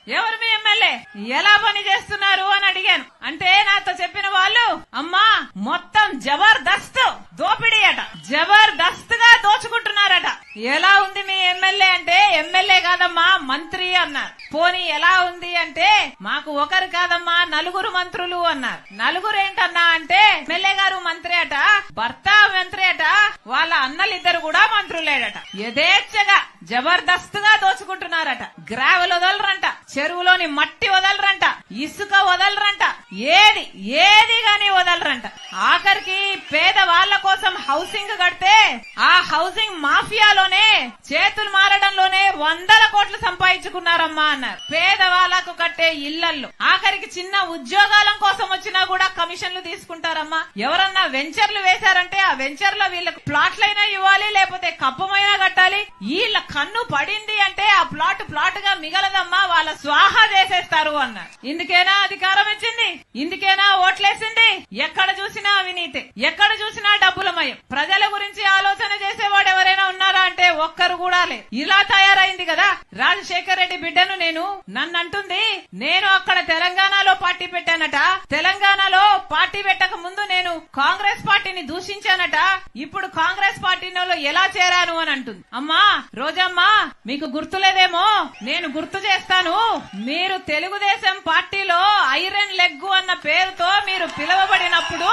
ఎవరు మీ ఎమ్మెల్యే, ఎలా పని చేస్తున్నారు అని అడిగాను. అంటే నాతో చెప్పిన వాళ్ళు, అమ్మా మొత్తం జబర్దస్త్ దోపిడీ అట, జబర్దస్త్ గా దోచుకుంటున్నారట. ఎలా ఉంది మీ ఎమ్మెల్యే అంటే, ఎమ్మెల్యే కాదమ్మా మంత్రి అన్నారు. పోనీ ఎలా ఉంది అంటే, మాకు ఒకరు కాదమ్మా నలుగురు మంత్రులు అన్నారు. నలుగురు ఏంటన్నా అంటే, ఎమ్మెల్యే గారు మంత్రి అట, భర్త మంత్రి అట, వాళ్ళ అన్నలిద్దరు కూడా మంత్రులేడట. యథేచ్ఛగా జబర్దస్త్ గా దోచుకుంటున్నారట. గ్రావెల్ వదలరంట, చెరువులోని మట్టి వదలరంట, ఇసుక వదలరంట, ఏది గాని వదలరంట. ఆఖరికి పేద వాళ్ల కోసం హౌసింగ్ కడితే ఆ హౌసింగ్ మాఫియాలోనే చేతులు మారడంలోనే 100 కోట్లు సంపాదించుకున్నారమ్మా అన్నారు. పేదవాళ్లకు కట్టే ఇళ్లల్లో ఆఖరికి చిన్న ఉద్యోగాల కోసం వచ్చినా కూడా కమిషన్లు తీసుకుంటారమ్మా. ఎవరన్నా వెంచర్లు వేశారంటే ఆ వెంచర్ లో వీళ్ళకి ప్లాట్లైనా ఇవ్వాలి, లేకపోతే కప్పమైనా కట్టాలి. వీళ్ళ కన్ను పడింది అంటే ఆ ప్లాట్ గా మిగలదమ్మా, వాళ్ళ స్వాహా చేసేస్తారు అన్నారు. ఇందుకేనా అధికారం ఇచ్చింది, ఇందుకేనా ఓట్లేసింది. ఎక్కడ చూసినా అవినీతి, ఎక్కడ చూసినా డబ్బులమయం. ప్రజల గురించి ఆలోచన చేసేవాడు ఎవరైనా ఉన్నారా అంటే ఒక్కరు కూడా లేదు. ఇలా తయారైంది కదా. రాజశేఖర్ రెడ్డి బిడ్డను నన్ను అంటుంది, నేను అక్కడ తెలంగాణలో పార్టీ పెట్టానట, తెలంగాణలో పార్టీ పెట్టక ముందు నేను కాంగ్రెస్ పార్టీని దూషించానట, ఇప్పుడు కాంగ్రెస్ పార్టీలో ఎలా చేరాను అని అంటుంది. అమ్మా రోజమ్మా, మీకు గుర్తులేదేమో, నేను గుర్తు చేస్తాను. మీరు తెలుగుదేశం పార్టీలో ఐరన్ లెగ్ అన్న పేరుతో మీరు పిలువబడినప్పుడు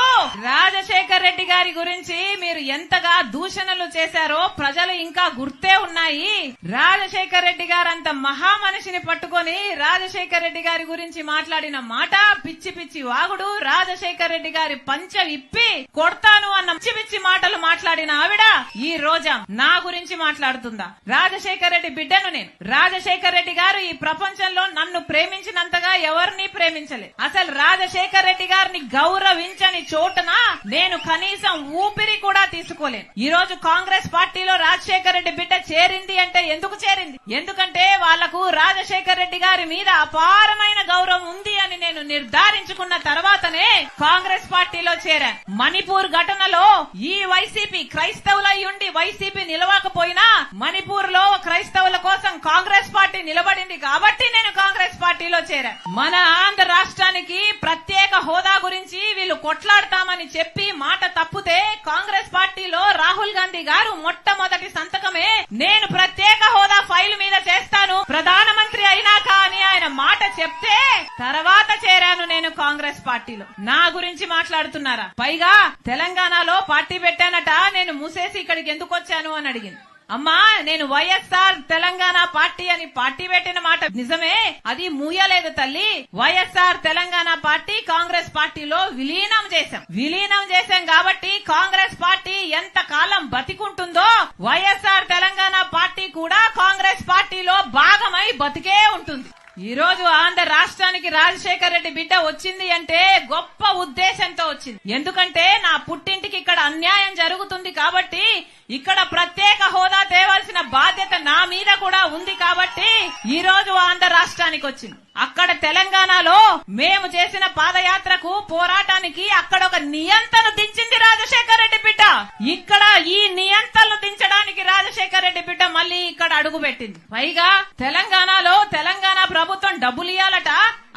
రాజశేఖర్ రెడ్డి గారి గురించి మీరు ఎంతగా దూషణలు చేశారో ప్రజలు ఇంకా గుర్తే ఉన్నాయి. రాజశేఖర్ రెడ్డి గారు అంత మహా మనిషిని పట్టుకొని రాజశేఖర్ రెడ్డి గారి గురించి మాట్లాడిన మాట పిచ్చి పిచ్చి వాగుడు. రాజశేఖర్ రెడ్డి గారి పంచ విప్పి కొడతాను అన్న పిచ్చి పిచ్చి మాటలు మాట్లాడిన ఆవిడ ఈ రోజా నా గురించి మాట్లాడుతుందా? రాజశేఖర్ రెడ్డి బిడ్డను నేను. రాజశేఖర్ రెడ్డి గారు ఈ ప్రపంచంలో నన్ను ప్రేమించినంతగా ఎవరిని ప్రేమించలేదు. అసలు రాజశేఖర్ రెడ్డి గారిని గౌరవించని చోటున నేను కనీసం ఊపిరి కూడా తీసుకోలేను. ఈ రోజు కాంగ్రెస్ పార్టీలో రాజశేఖర్ రెడ్డి బిడ్డ చేరింది అంటే ఎందుకు చేరింది? ఎందుకంటే వాళ్లకు రాజశేఖర్ రెడ్డి గారి మీద అపారమైన గౌరవం ఉంది అని నేను నిర్ధారించుకున్న తర్వాతనే కాంగ్రెస్ పార్టీలో చేరాను. మణిపూర్ ఘటనలో ఈ వైసీపీ క్రైస్తవులై ఉండి వైసీపీ నిలవకపోయినా మణిపూర్ లో క్రైస్తవుల కోసం కాంగ్రెస్ పార్టీ నిలబడింది కాబట్టి నేను కాంగ్రెస్ పార్టీలో చేరాను. మన ఆంధ్ర రాష్ట్రానికి ప్రత్యేక హోదా గురించి వీళ్ళు కొట్లాడతామని చెప్పి మాట తప్పితే కాంగ్రెస్ పార్టీలో రాహుల్ గాంధీ గారు మొట్టమొదటి సంతకమే నేను ప్రత్యేక హోదా ఫైల్ మీద చేస్తాను ప్రధానమంత్రి అయినాక అని ఆయన మాట చెప్తే తర్వాత చేరాను నేను కాంగ్రెస్ పార్టీలో. నా గురించి మాట్లాడుతున్నారా? పైగా తెలంగాణలో పార్టీ పెట్టానట, నేను మూసేసి ఇక్కడికి ఎందుకు వచ్చాను అని అడిగింది. అమ్మా నేను వైఎస్ఆర్ తెలంగాణ పార్టీ అని పార్టీ పెట్టిన మాట నిజమే, అది మూయలేదు తల్లి. వైఎస్ఆర్ తెలంగాణ పార్టీ కాంగ్రెస్ పార్టీలో విలీనం చేశాం కాబట్టి కాంగ్రెస్ పార్టీ ఎంత కాలం బతికుంటుందో వైఎస్ఆర్ తెలంగాణ పార్టీ కూడా కాంగ్రెస్ పార్టీలో భాగమై బతికే ఉంటుంది. ఈ రోజు ఆంధ్ర రాష్ట్రానికి రాజశేఖర్ రెడ్డి బిడ్డ వచ్చింది అంటే గొప్ప ఉద్దేశంతో వచ్చింది. ఎందుకంటే నా పుట్టింటికి ఇక్కడ అన్యాయం జరుగుతుంది కాబట్టి ఇక్కడ ప్రత్యేక హోదా తేవాల్సిన బాధ్యత నా మీద కూడా ఉంది కాబట్టి ఈ రోజు ఆంధ్ర రాష్ట్రానికి వచ్చింది. అక్కడ తెలంగాణలో మేము చేసిన పాదయాత్రకు పోరాటానికి అక్కడ ఒక నియంత్రణ దించింది రాజశేఖర్ రెడ్డి బిడ్డ. ఇక్కడ ఈ నియంత్రణను దించడానికి రాజశేఖర్ రెడ్డి బిడ్డ మళ్ళీ ఇక్కడ అడుగు పెట్టింది. పైగా తెలంగాణలో తెలంగాణ ప్రభుత్వం డబ్బులు ఇయ్యాలట,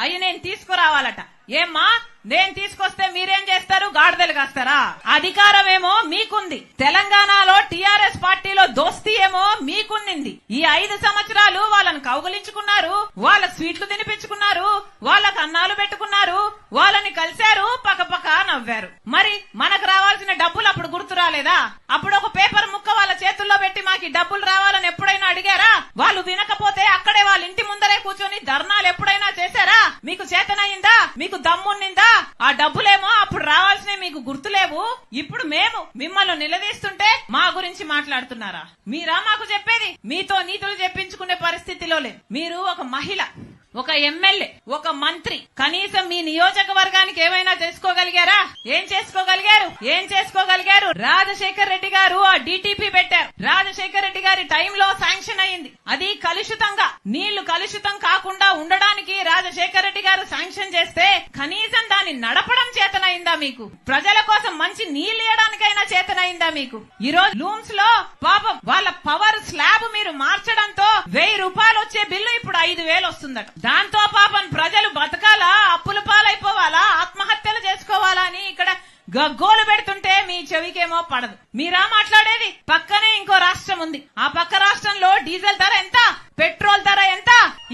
అవి నేను తీసుకురావాలట. ఏమ్మా నేను తీసుకొస్తే మీరేం చేస్తారు? గాడిదలు కాస్తారా? అధికారం ఏమో మీకుంది, తెలంగాణలో టీఆర్ఎస్ పార్టీలో దోస్తీ ఏమో మీకుంది. ఈ 5 సంవత్సరాలు వాళ్ళని కౌగులించుకున్నారు, వాళ్ళ స్వీట్లు తినిపించుకున్నారు, వాళ్ళకు అన్నాలు పెట్టుకున్నారు, వాళ్ళని కలిశారు, పక్కపక్క నవ్వారు. మరి మనకు రావాల్సిన డబ్బులు అప్పుడు గుర్తు రాలేదా? అప్పుడు ఒక పేపర్ ముక్క వాళ్ళ చేతుల్లో పెట్టి మాకు డబ్బులు రావాలని ఎప్పుడైనా అడిగారా? వాళ్ళు వినకపోతే అక్కడే వాళ్ళ ఇంటి ముందరే కూర్చొని ధర్నాలు ఎప్పుడైనా చేశారా? మీకు చేతనయిందా? మీకు దమ్మున్నిందా? ఆ డబ్బులేమో అప్పుడు రావాల్సినవి మీకు గుర్తులేవు. ఇప్పుడు మేము మిమ్మల్ని నిలదీస్తుంటే మా గురించి మాట్లాడుతున్నారా? మీరా మాకు చెప్పేది? మీతో నీతులు చెప్పించుకునే పరిస్థితిలో లేదు. మీరు ఒక మహిళ, ఒక ఎమ్మెల్యే, ఒక మంత్రి, కనీసం మీ నియోజకవర్గానికి ఏమైనా చేసుకోగలిగారా? ఏం చేసుకోగలిగారు? రాజశేఖర్ రెడ్డి గారు ఆ డిటిపి పెట్టారు. రాజశేఖర్ రెడ్డి గారి టైంలో శాంక్షన్ అయింది. అది కలుషితంగా, నీళ్లు కలుషితం కాకుండా ఉండడానికి రాజశేఖర్ రెడ్డి గారు శాంక్షన్ చేస్తే కనీసం దాన్ని నడపడం చేతనైందా మీకు? ప్రజల కోసం మంచి నీళ్లు ఇవ్వడానికైనా చేతనైందా మీకు? ఈ రోజు లూమ్స్ లో పాపం వాళ్ళ పవర్ స్లాబ్ మీరు మార్చడంతో 1000 రూపాయలు వచ్చే బిల్లు ఇప్పుడు 5000 వస్తుందట. దాంతో పాపం ప్రజలు బతకాలా, అప్పుల పాలైపోవాలా, ఆత్మహత్యలు చేసుకోవాలా అని ఇక్కడ గగ్గోలు పెడుతుంటే మీ చెవికేమో పడదు. మీరా మాట్లాడేది? పక్కనే ఇంకో రాష్ట్రం ఉంది. ఆ పక్క రాష్ట్రంలో డీజిల్ ధర ఎంత, పెట్రోల్ ధర ఎంత,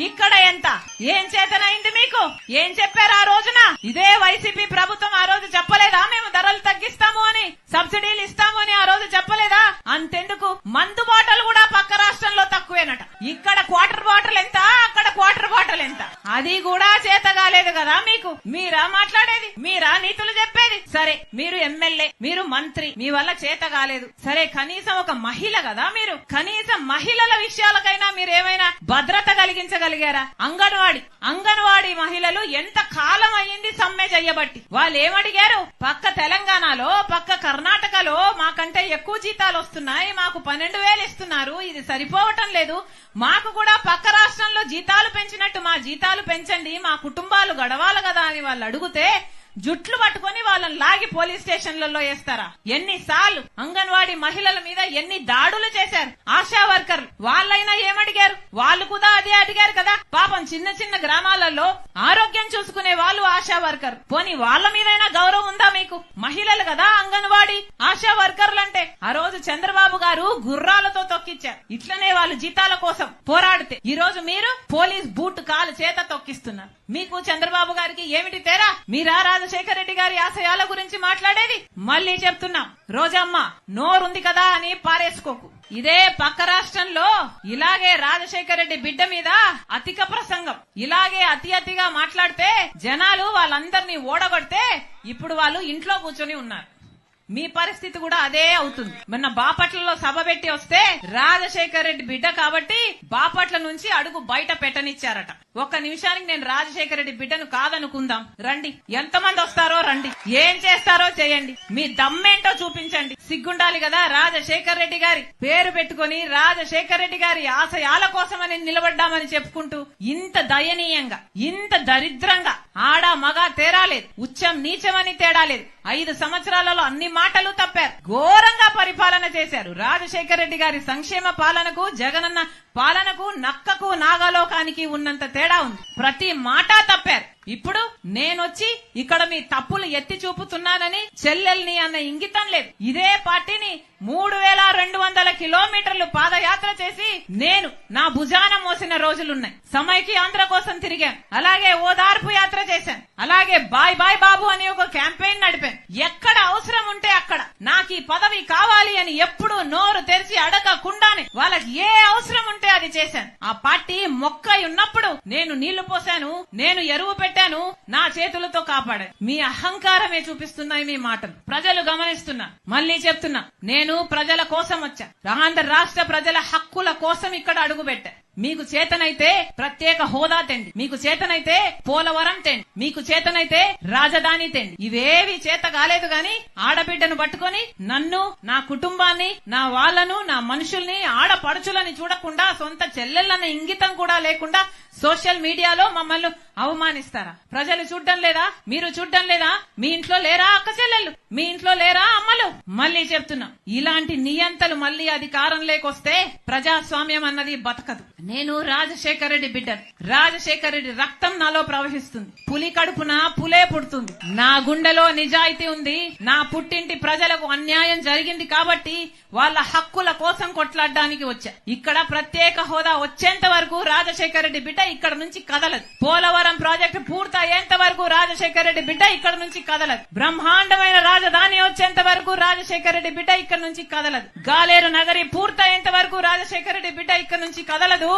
ఇక్కడ ఎంత? ఏం చేతనైంది మీకు? ఏం చెప్పారు ఆ రోజున? ఇదే వైసీపీ ప్రభుత్వం ఆ రోజు చెప్పలేదా మేము ధరలు తగ్గిస్తాము అని, సబ్సిడీలు ఇస్తాము అని ఆ రోజు చెప్పలేదా? అంతెందుకు మందు బాటలు కూడా పక్క రాష్ట్రంలో తక్కువేనట. ఇక్కడ క్వార్టర్ బాటిల్ ఎంత, అక్కడ క్వార్టర్ బాటిల్ ఎంత? అది కూడా చేత కాలేదు కదా మీకు. మీరా మాట్లాడేది? మీరా నీతులు చెప్పేది? సరే మీరు ఎమ్మెల్యే, మీరు మంత్రి, మీ వల్ల చేత కాలేదు. సరే కనీసం ఒక మహిళ కదా మీరు, కనీసం మహిళల విషయాలకైనా మీరు ఏమైనా భద్రత కలిగించగలిగారా? అంగన్వాడీ మహిళలు ఎంత కాలం అయ్యింది సమ్మె చెయ్యబట్టి. వాళ్ళు ఏమడిగారు? పక్క తెలంగాణలో, పక్క కర్ణాటకలో మాకంటే ఎక్కువ జీతాలు వస్తున్నాయి, మాకు 12,000 ఇస్తున్నారు, ఇది సరిపోవటం లేదు, మాకు కూడా పక్క రాష్ట్రంలో జీతాలు పెంచినట్టు మా జీతాలు పెంచండి, మా కుటుంబాలు గడవాలి కదా అని వాళ్ళు అడిగితే జుట్లు పట్టుకుని వాళ్ళని లాగి పోలీస్ స్టేషన్లలో వేస్తారా? ఎన్నిసార్లు అంగన్వాడీ మహిళల మీద ఎన్ని దాడులు చేశారు ఆశా వర్కర్లు. వాళ్ళైనా ఏమడిగారు? వాళ్ళు కూడా అదే అడిగారు కదా. పాపం చిన్న చిన్న గ్రామాలలో ఆరోగ్యం చూసుకునే వాళ్ళు ఆశా వర్కర్. పోనీ వాళ్ళ మీదైనా గౌరవం ఉందా మీకు? మహిళలు కదా అంగన్వాడీ ఆశా వర్కర్లు అంటే. ఆ రోజు చంద్రబాబు గారు గుర్రాలతో తొక్కిచ్చారు. ఇట్లనే వాళ్ళు జీతాల కోసం పోరాడితే ఈ రోజు మీరు పోలీస్ బూట్ కాలు చేత తొక్కిస్తున్నారు. మీకు చంద్రబాబు గారికి ఏమిటి తేడా? మీరా రాజశేఖర రెడ్డి గారి ఆశయాల గురించి మాట్లాడేది? మళ్ళీ చెప్తున్నాం, రోజమ్మ నోరుంది కదా అని పారేసుకోకు. ఇదే పక్క రాష్ట్రంలో ఇలాగే రాజశేఖర రెడ్డి బిడ్డ మీద అధిక ప్రసంగం, ఇలాగే అతిగా మాట్లాడితే జనాలు వాళ్ళందరినీ ఓడగొడితే ఇప్పుడు వాళ్ళు ఇంట్లో కూర్చొని ఉన్నారు. మీ పరిస్థితి కూడా అదే అవుతుంది. మొన్న బాపట్లలో సభ పెట్టి వస్తే రాజశేఖర రెడ్డి బిడ్డ కాబట్టి బాపట్ల నుంచి అడుగు బయట పెట్టనిచ్చారట. ఒక్క నిమిషానికి నేను రాజశేఖర రెడ్డి బిడ్డను కాదనుకుందాం, రండి, ఎంతమంది వస్తారో రండి, ఏం చేస్తారో చేయండి, మీ దమ్మేంటో చూపించండి. సిగ్గుండాలి కదా. రాజశేఖర రెడ్డి గారి పేరు పెట్టుకుని రాజశేఖర రెడ్డి గారి ఆశయాల కోసమని నిలబడ్డామని చెప్పుకుంటూ ఇంత దయనీయంగా, ఇంత దరిద్రంగా, ఆడ మగ తేడా లేదు, ఉచ్చం నీచమని తేడా లేదు, 5 సంవత్సరాలలో అన్ని మాటలు తప్పారు, ఘోరంగా పరిపాలన చేశారు. రాజశేఖర రెడ్డి గారి సంక్షేమ పాలనకు, జగనన్న పాలనకు, నక్కకు నాగలోకానికి ఉన్నంత తేడా ఉంది. ప్రతి మాట తప్పారు. ఇప్పుడు నేనొచ్చి ఇక్కడ మీ తప్పులు ఎత్తి చూపుతున్నానని చెల్లెల్ని అన్న ఇంగితం లేదు. ఇదే పార్టీని 3200 కిలోమీటర్లు పాదయాత్ర చేసి నేను నా భుజాన మోసిన రోజులున్నాయి. సమైకి ఆంధ్ర కోసం తిరిగాను, అలాగే ఓదార్పు యాత్ర చేశాను, అలాగే బాయ్ బాయ్ బాబు అని ఒక క్యాంపెయిన్ నడిపాను. ఎక్కడ అవసరం ఉంటే అక్కడ నాకు ఈ పదవి కావాలి అని ఎప్పుడు నోరు తెరిచి అడగకుండానే వాళ్ళకి ఏ అవసరం ఉంటే అది చేశాను. ఆ పార్టీ మొక్కై ఉన్నప్పుడు నేను నీళ్లు పోశాను, నేను ఎరువు పెట్టాను, నా చేతులతో కాపాడాను. మీ అహంకారమే చూపిస్తున్నాయి మీ మాటలు. ప్రజలు గమనిస్తున్నా. మళ్ళీ చెప్తున్నా, నేను ప్రజల కోసం వచ్చా, ఆంధ్ర రాష్ట్ర ప్రజల హక్కుల కోసం ఇక్కడ అడుగు పెట్టా. మీకు చేతనైతే ప్రత్యేక హోదా తెండి, మీకు చేతనైతే పోలవరం తెండి, మీకు చేతనైతే రాజధాని తెండి. ఇవేవి చేత కాలేదు గాని ఆడబిడ్డను పట్టుకొని నన్ను, నా కుటుంబాన్ని, నా వాళ్లను, నా మనుషుల్ని, ఆడపడుచులని చూడకుండా, సొంత చెల్లెళ్ళన్న ఇంగితం కూడా లేకుండా సోషల్ మీడియాలో మమ్మల్ని అవమానిస్తారా? ప్రజలు చూడ్డం లేదా? మీరు చూడ్డం లేదా? మీ ఇంట్లో లేరా అక్క చెల్లెళ్ళు? మీ ఇంట్లో లేరా అమ్మలు? మళ్ళీ చెప్తున్నా, ఇలాంటి నియంతలు మళ్ళీ అధికారం లేకొస్తే ప్రజాస్వామ్యం అన్నది బతకదు. నేను రాజశేఖర రెడ్డి బిడ్డను. రాజశేఖర రెడ్డి రక్తం నాలో ప్రవహిస్తుంది. పులి కడుపున పులే పుడుతుంది. నా గుండెలో నిజాయితీ ఉంది. నా పుట్టింటి ప్రజలకు అన్యాయం జరిగింది కాబట్టి వాళ్ళ హక్కుల కోసం కొట్లాడడానికి వచ్చా. ఇక్కడ ప్రత్యేక హోదా వచ్చేంత వరకు రాజశేఖర రెడ్డి బిడ్డ ఇక్కడ నుంచి కదలదు. పోలవరం ప్రాజెక్టు పూర్తయ్యేంత వరకు రాజశేఖర రెడ్డి బిడ్డ ఇక్కడ నుంచి కదలదు. బ్రహ్మాండమైన రాజధాని వచ్చేంత వరకు రాజశేఖర రెడ్డి బిడ్డ ఇక్కడ నుంచి కదలదు. గాలేరు నగరి పూర్తయ్యేంత వరకు రాజశేఖర రెడ్డి బిడ్డ ఇక్కడ నుంచి కదలదు.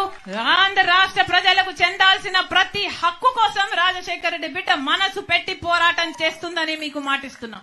ఆంధ్ర రాష్ట్ర ప్రజలకు చెందాల్సిన ప్రతి హక్కు కోసం రాజశేఖర రెడ్డి బిడ్డ మనసు పెట్టి పోరాటం చేస్తుందని మీకు మాటిస్తున్నా.